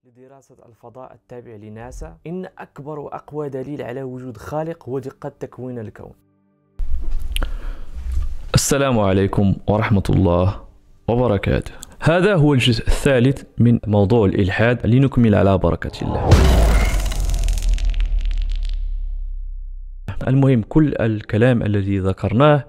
لدراسة الفضاء التابع لناسا، إن أكبر وأقوى دليل على وجود خالق هو دقة تكوين الكون. السلام عليكم ورحمة الله وبركاته. هذا هو الجزء الثالث من موضوع الإلحاد لنكمل على بركة الله. المهم، كل الكلام الذي ذكرناه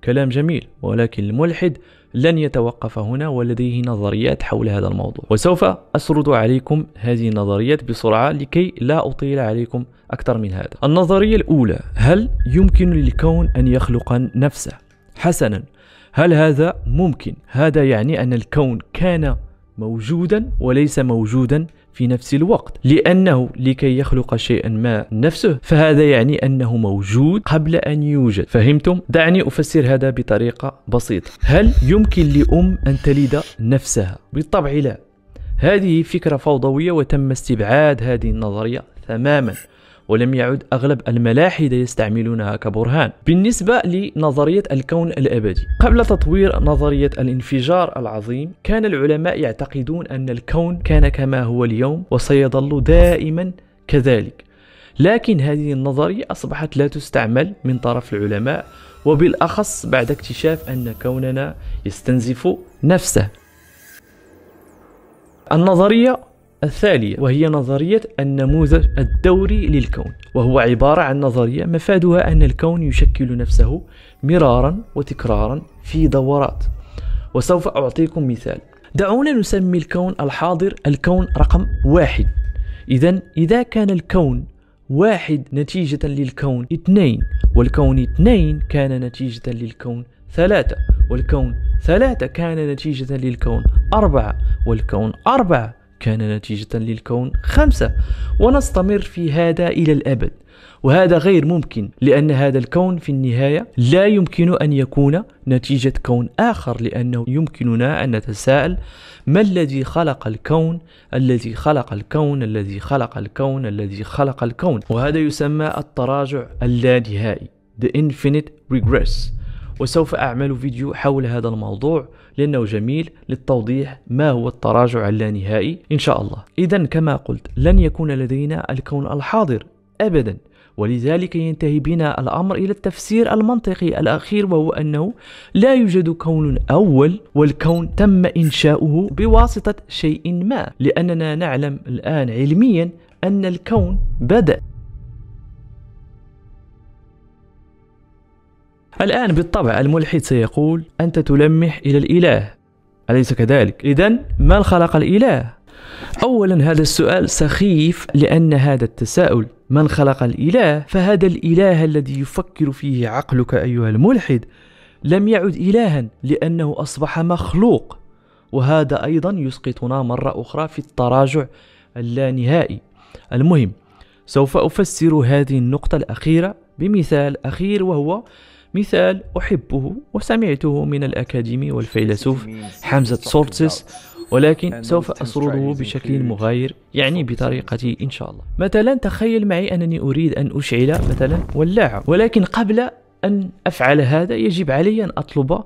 كلام جميل، ولكن الملحد لن يتوقف هنا ولديه نظريات حول هذا الموضوع، وسوف أسرد عليكم هذه النظريات بسرعة لكي لا أطيل عليكم أكثر من هذا. النظرية الأولى: هل يمكن للكون أن يخلق نفسه؟ حسنا، هل هذا ممكن؟ هذا يعني أن الكون كان موجودا وليس موجودا في نفس الوقت، لأنه لكي يخلق شيئا ما نفسه فهذا يعني أنه موجود قبل أن يوجد. فهمتم؟ دعني أفسر هذا بطريقة بسيطة. هل يمكن لأم أن تلد نفسها؟ بالطبع لا. هذه فكرة فوضوية وتم استبعاد هذه النظرية تماما، ولم يعد أغلب الملاحدة يستعملونها كبرهان. بالنسبة لنظرية الكون الأبدي، قبل تطوير نظرية الانفجار العظيم كان العلماء يعتقدون أن الكون كان كما هو اليوم وسيظل دائما كذلك، لكن هذه النظرية أصبحت لا تستعمل من طرف العلماء، وبالأخص بعد اكتشاف أن كوننا يستنزف نفسه. النظرية الثانية وهي نظرية النموذج الدوري للكون، وهو عبارة عن نظرية مفادها أن الكون يشكل نفسه مرارا وتكرارا في دورات. وسوف أعطيكم مثال. دعونا نسمي الكون الحاضر الكون رقم 1. إذا كان الكون 1 نتيجة للكون 2، والكون 2 كان نتيجة للكون 3، والكون 3 كان نتيجة للكون 4، والكون 4 كان نتيجة للكون 5، ونستمر في هذا إلى الأبد. وهذا غير ممكن، لأن هذا الكون في النهاية لا يمكن أن يكون نتيجة كون آخر، لأنه يمكننا أن نتساءل: ما الذي خلق الكون الذي خلق الكون الذي خلق الكون الذي خلق الكون؟ وهذا يسمى التراجع اللانهائي، The Infinite Regress. وسوف أعمل فيديو حول هذا الموضوع لأنه جميل للتوضيح ما هو التراجع اللانهائي إن شاء الله. إذن كما قلت، لن يكون لدينا الكون الحاضر أبدا، ولذلك ينتهي بنا الأمر إلى التفسير المنطقي الأخير، وهو أنه لا يوجد كون أول، والكون تم إنشاؤه بواسطة شيء ما، لأننا نعلم الآن علميا أن الكون بدأ. الآن بالطبع الملحد سيقول: أنت تلمح إلى الإله، أليس كذلك؟ إذن من خلق الإله؟ أولا هذا السؤال سخيف، لأن هذا التساؤل من خلق الإله، فهذا الإله الذي يفكر فيه عقلك أيها الملحد لم يعد إلها، لأنه أصبح مخلوق. وهذا أيضا يسقطنا مرة أخرى في التراجع اللانهائي. المهم، سوف أفسر هذه النقطة الأخيرة بمثال أخير، وهو مثال أحبه وسمعته من الأكاديمي والفيلسوف حمزة سورتسس، ولكن سوف أسرده بشكل مغاير، يعني بطريقتي إن شاء الله. مثلا تخيل معي أنني أريد أن أشعل مثلا ولاعة، ولكن قبل أن أفعل هذا يجب علي أن أطلب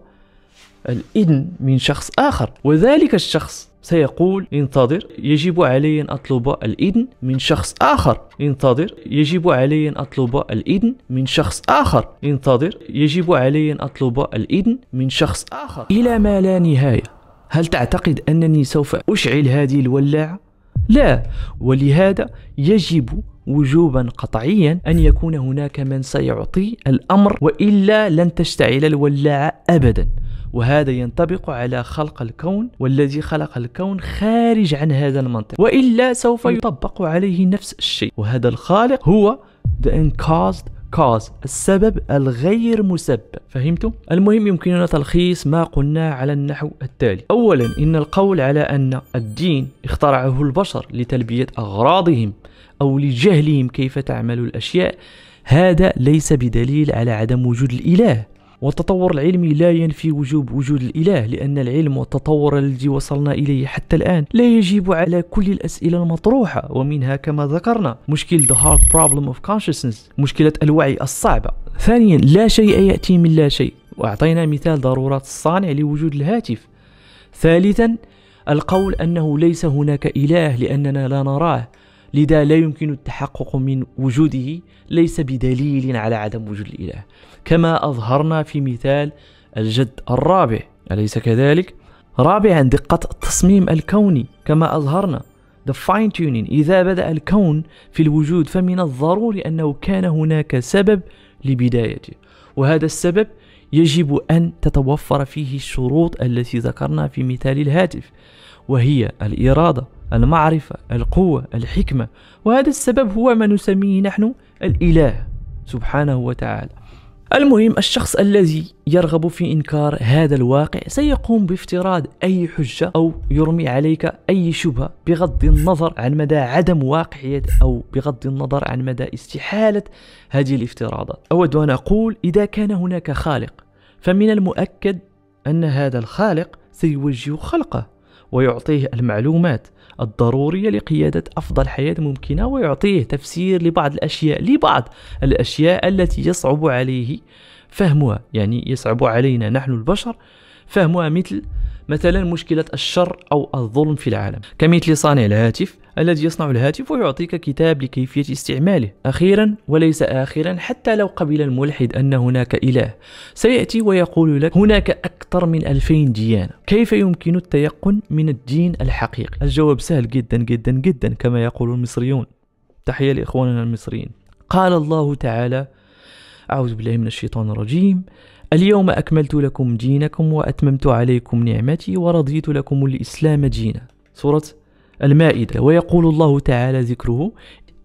الإذن من شخص آخر، وذلك الشخص سيقول: انتظر، يجب علي أن أطلب الإذن من شخص آخر. انتظر، يجب علي أن أطلب الإذن من شخص آخر. انتظر، يجب علي أن أطلب الإذن من شخص آخر، إلى ما لا نهاية. هل تعتقد أنني سوف أشعل هذه الولاعة؟ لا، ولهذا يجب وجوبا قطعيا أن يكون هناك من سيعطي الأمر، وإلا لن تشتعل الولاعة أبدا. وهذا ينطبق على خلق الكون، والذي خلق الكون خارج عن هذا المنطق، وإلا سوف يطبق عليه نفس الشيء. وهذا الخالق هو the uncaused cause، السبب الغير مسبب. فهمتم؟ المهم، يمكننا تلخيص ما قلنا على النحو التالي. أولا، إن القول على أن الدين اخترعه البشر لتلبية أغراضهم أو لجهلهم كيف تعمل الأشياء، هذا ليس بدليل على عدم وجود الإله. والتطور العلمي لا ينفي وجود الإله، لأن العلم والتطور الذي وصلنا إليه حتى الآن لا يجيب على كل الأسئلة المطروحة، ومنها كما ذكرنا مشكلة the hard problem of consciousness، مشكلة الوعي الصعبة. ثانيا، لا شيء يأتي من لا شيء، وأعطينا مثال ضرورات الصانع لوجود الهاتف. ثالثا، القول أنه ليس هناك إله لأننا لا نراه، لذا لا يمكن التحقق من وجوده، ليس بدليل على عدم وجود الإله، كما أظهرنا في مثال الجد الرابع، أليس كذلك؟ رابعا، دقة التصميم الكوني كما أظهرنا the fine tuning. إذا بدأ الكون في الوجود فمن الضروري أنه كان هناك سبب لبدايته، وهذا السبب يجب أن تتوفر فيه الشروط التي ذكرنا في مثال الهاتف، وهي الإرادة، المعرفة، القوة، الحكمة، وهذا السبب هو ما نسميه نحن الإله سبحانه وتعالى. المهم، الشخص الذي يرغب في إنكار هذا الواقع سيقوم بافتراض أي حجة أو يرمي عليك أي شبهة بغض النظر عن مدى عدم واقعية أو بغض النظر عن مدى استحالة هذه الافتراضات. أود أن أقول إذا كان هناك خالق فمن المؤكد أن هذا الخالق سيوجه خلقه ويعطيه المعلومات الضرورية لقيادة أفضل حياة ممكنة، ويعطيه تفسير لبعض الأشياء التي يصعب عليه فهمها، يعني يصعب علينا نحن البشر فهمها، مثلا مشكلة الشر أو الظلم في العالم، كمثل صانع الهاتف الذي يصنع الهاتف ويعطيك كتاب لكيفية استعماله. أخيرا وليس آخرا، حتى لو قبل الملحد أن هناك إله سيأتي ويقول لك هناك أكثر من 2000 ديانة، كيف يمكن التيقن من الدين الحقيقي؟ الجواب سهل جدا جدا جدا كما يقول المصريون. تحية لإخواننا المصريين. قال الله تعالى: أعوذ بالله من الشيطان الرجيم: اليوم أكملت لكم دينكم وأتممت عليكم نعمتي ورضيت لكم الإسلام دينا. سورة المائدة. ويقول الله تعالى ذكره: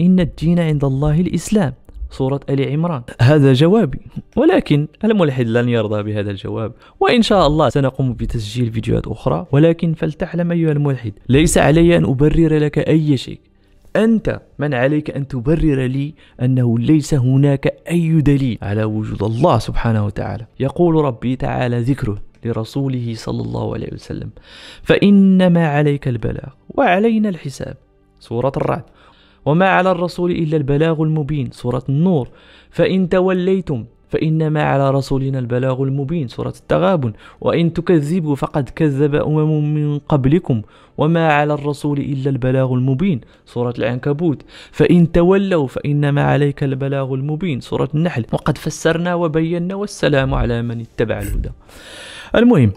إن الدين عند الله الإسلام. سورة آل عمران. هذا جوابي، ولكن الملحد لن يرضى بهذا الجواب، وإن شاء الله سنقوم بتسجيل فيديوهات أخرى، ولكن فلتعلم أيها الملحد ليس علي أن أبرر لك أي شيء، أنت من عليك أن تبرر لي أنه ليس هناك أي دليل على وجود الله سبحانه وتعالى. يقول ربي تعالى ذكره لرسوله صلى الله عليه وسلم: فإنما عليك البلاغ وعلينا الحساب. سورة الرعد. وما على الرسول إلا البلاغ المبين. سورة النور. فإن توليتم فإنما على رسولنا البلاغ المبين. سورة التغابن. وإن تكذبوا فقد كذب أمم من قبلكم وما على الرسول إلا البلاغ المبين. سورة العنكبوت. فإن تولوا فإنما عليك البلاغ المبين. سورة النحل. وقد فسرنا وبينا والسلام على من اتبع الهدى. المهم،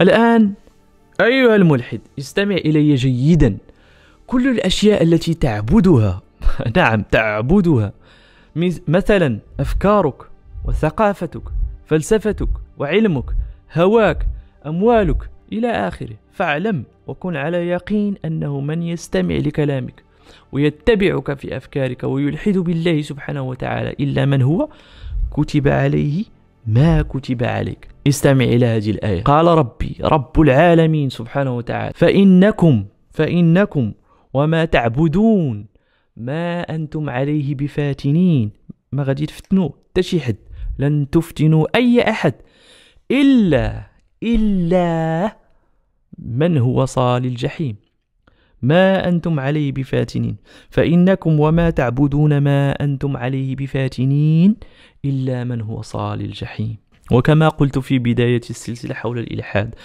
الآن أيها الملحد استمع إلي جيدا. كل الأشياء التي تعبدها نعم تعبدها، مثلا أفكارك وثقافتك، فلسفتك وعلمك، هواك، أموالك إلى آخره، فاعلم وكن على يقين أنه من يستمع لكلامك ويتبعك في أفكارك ويلحد بالله سبحانه وتعالى إلا من هو كتب عليه ما كتب عليك. استمع إلى هذه الآية. قال ربي رب العالمين سبحانه وتعالى: فإنكم وما تعبدون ما أنتم عليه بفاتنين. ما غادي تفتنوا حتى شي حد، لن تفتنوا أي أحد إلا من هو صال الجحيم. ما أنتم عليه بفاتنين. فإنكم وما تعبدون ما أنتم عليه بفاتنين إلا من هو صال الجحيم. وكما قلت في بداية السلسلة حول الإلحاد،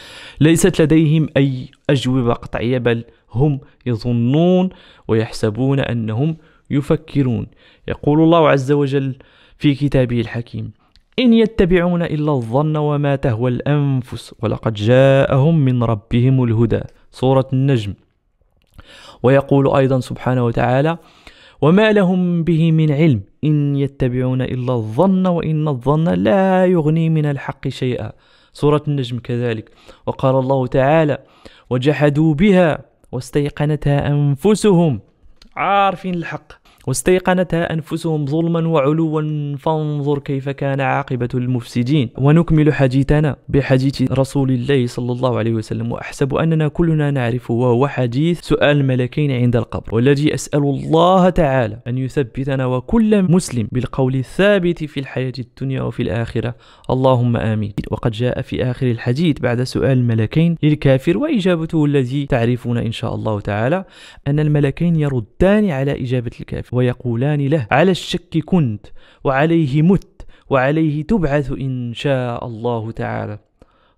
ليست لديهم أي أجوبة قطعية، بل هم يظنون ويحسبون أنهم يفكرون. يقول الله عز وجل في كتابه الحكيم: إن يتبعون إلا الظن وما تهوى الأنفس ولقد جاءهم من ربهم الهدى. سورة النجم. ويقول أيضا سبحانه وتعالى: وما لهم به من علم إن يتبعون إلا الظن وإن الظن لا يغني من الحق شيئا. سورة النجم كذلك. وقال الله تعالى: وجحدوا بها واستيقنتها أنفسهم، عارفين الحق، واستيقنتها أنفسهم ظلما وعلوا فانظر كيف كان عاقبة المفسدين. ونكمل حديثنا بحديث رسول الله صلى الله عليه وسلم، وأحسب أننا كلنا نعرفه، وهو حديث سؤال الملكين عند القبر، والذي أسأل الله تعالى أن يثبتنا وكل مسلم بالقول الثابت في الحياة الدنيا وفي الآخرة، اللهم آمين. وقد جاء في آخر الحديث بعد سؤال الملكين للكافر وإجابته الذي تعرفون إن شاء الله تعالى، أن الملكين يردان على إجابة الكافر ويقولان له: على الشك كنت وعليه مت وعليه تبعث إن شاء الله تعالى.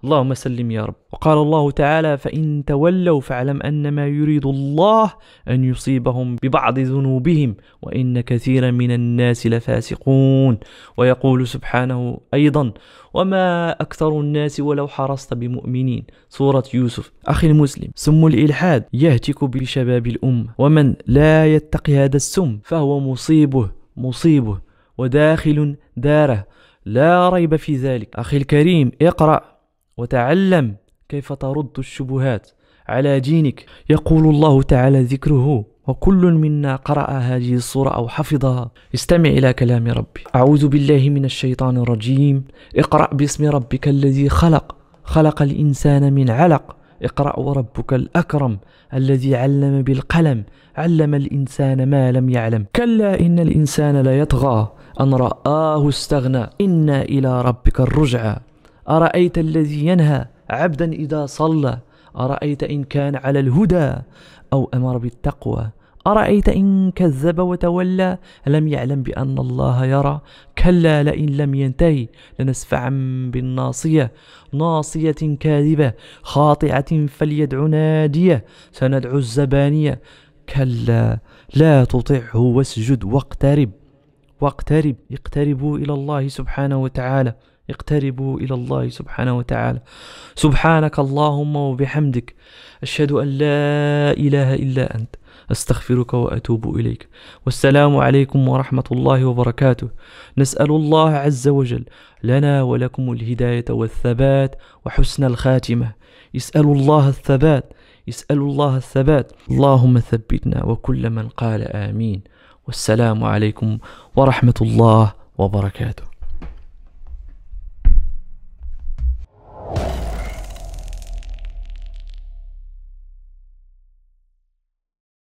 اللهم سلم يا رب. وقال الله تعالى: فإن تولوا فاعلم أنما يريد الله أن يصيبهم ببعض ذنوبهم وإن كثيرا من الناس لفاسقون. ويقول سبحانه أيضا: وما أكثر الناس ولو حرصت بمؤمنين. سورة يوسف. أخي المسلم، سم الإلحاد يهتك بشباب الأمة، ومن لا يتقي هذا السم فهو مصيبه وداخل داره، لا ريب في ذلك. أخي الكريم، اقرأ وتعلم كيف ترد الشبهات على دينك. يقول الله تعالى ذكره: وكل منا قرأ هذه السورة أو حفظها. استمع إلى كلام ربي: أعوذ بالله من الشيطان الرجيم. اقرأ باسم ربك الذي خلق الإنسان من علق. اقرأ وربك الأكرم الذي علم بالقلم علم الإنسان ما لم يعلم. كلا إن الإنسان ليطغى أن رآه استغنى إن إلى ربك الرجعى. أرأيت الذي ينهى عبدا إذا صلى. أرأيت إن كان على الهدى أو أمر بالتقوى. أرأيت إن كذب وتولى لم يعلم بأن الله يرى. كلا لئن لم ينتهي لنسفعا بالناصية ناصية كاذبة خاطعة فليدع نادية سندعو الزبانية. كلا لا تطعه واسجد واقترب. اقتربوا إلى الله سبحانه وتعالى. اقتربوا إلى الله سبحانه وتعالى. سبحانك اللهم وبحمدك، أشهد أن لا إله إلا أنت، أستغفرك وأتوب إليك. والسلام عليكم ورحمة الله وبركاته. نسأل الله عز وجل لنا ولكم الهداية والثبات وحسن الخاتمة. يسأل الله الثبات. اللهم ثبتنا وكل من قال آمين. والسلام عليكم ورحمة الله وبركاته.